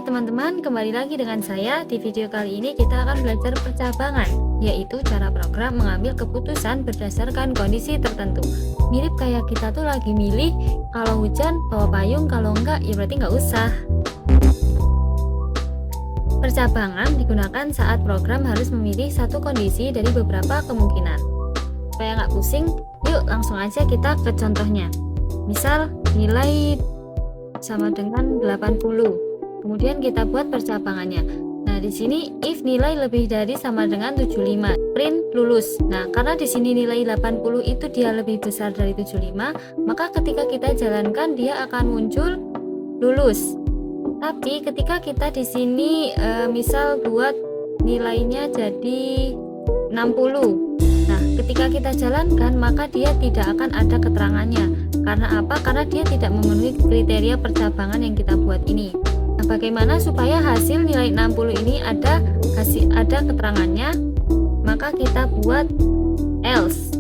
Hai teman-teman, kembali lagi dengan saya. Di video kali ini kita akan belajar percabangan, yaitu cara program mengambil keputusan berdasarkan kondisi tertentu. Mirip kayak kita tuh lagi milih, kalau hujan bawa payung, kalau enggak ya berarti nggak usah. Percabangan digunakan saat program harus memilih satu kondisi dari beberapa kemungkinan. Supaya nggak pusing, yuk langsung aja kita ke contohnya. Misal nilai sama dengan 80. Kemudian kita buat percabangannya. Nah, di sini if nilai lebih dari sama dengan 75, print lulus. Nah, karena di sini nilai 80 itu dia lebih besar dari 75, maka ketika kita jalankan dia akan muncul lulus. Tapi ketika kita di sini misal buat nilainya jadi 60. Nah, ketika kita jalankan maka dia tidak akan ada keterangannya. Karena apa? Karena dia tidak memenuhi kriteria percabangan yang kita buat ini. Nah, bagaimana supaya hasil nilai 60 ini ada keterangannya? Maka kita buat else.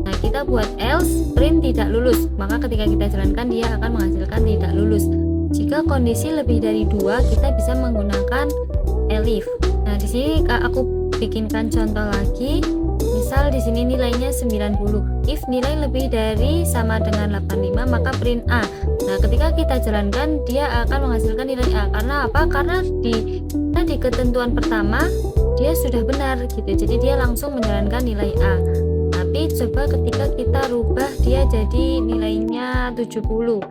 Nah, kita buat else print tidak lulus. Maka ketika kita jalankan dia akan menghasilkan tidak lulus. Jika kondisi lebih dari 2, kita bisa menggunakan elif. Nah, di sini aku bikinkan contoh lagi. Misal di sini nilainya 90. If nilai lebih dari sama dengan 85, maka print A. Nah, ketika kita jalankan dia akan menghasilkan nilai A. Karena apa? Karena di ketentuan pertama dia sudah benar gitu. Jadi dia langsung menjalankan nilai A. Tapi coba ketika kita rubah dia jadi nilainya 70.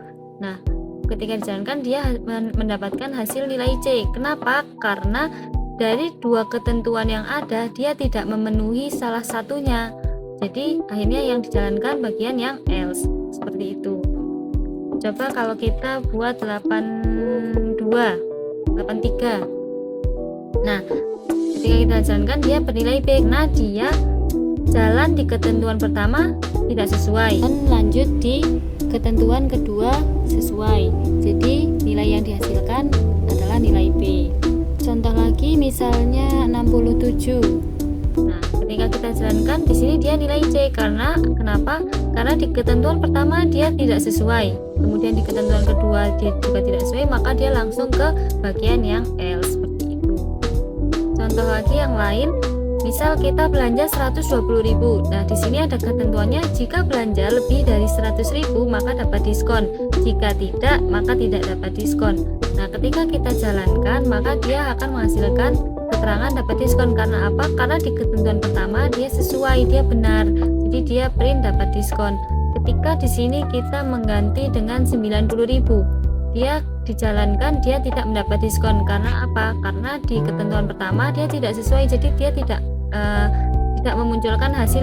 Nah, ketika dijalankan dia mendapatkan hasil nilai C. Kenapa? Karena dari dua ketentuan yang ada dia tidak memenuhi salah satunya. Jadi akhirnya yang dijalankan bagian yang else. Seperti itu. Coba kalau kita buat 83. Nah, ketika kita jalankan dia bernilai B. Nah, dia jalan di ketentuan pertama tidak sesuai dan lanjut di ketentuan kedua sesuai. Jadi nilai yang dihasilkan adalah nilai B. Contoh lagi misalnya 67. Nah, ketika kita jalankan di sini dia nilai C. Karena kenapa? Karena di ketentuan pertama dia tidak sesuai. Kemudian di ketentuan kedua dia juga tidak sesuai, maka dia langsung ke bagian yang else seperti itu. Contoh lagi yang lain, misal kita belanja 120.000. Nah, di sini ada ketentuannya jika belanja lebih dari 100.000 maka dapat diskon. Jika tidak, maka tidak dapat diskon. Nah, ketika kita jalankan maka dia akan menghasilkan keterangan dapat diskon. Karena apa? Karena di ketentuan pertama dia sesuai, dia benar. Jadi dia print dapat diskon. Ketika di sini kita mengganti dengan 90.000, dia dijalankan dia tidak mendapat diskon. Karena apa? Karena di ketentuan pertama dia tidak sesuai, jadi dia tidak memunculkan hasil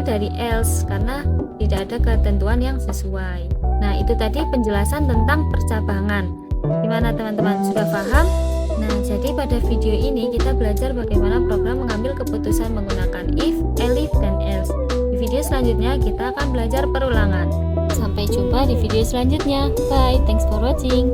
dari else karena tidak ada ketentuan yang sesuai. Nah, itu tadi penjelasan tentang percabangan. Gimana teman-teman, sudah paham? Nah, jadi pada video ini kita belajar bagaimana program mengambil keputusan menggunakan if, elif, dan else. Di video selanjutnya kita akan belajar perulangan. Sampai jumpa di video selanjutnya. Bye, thanks for watching.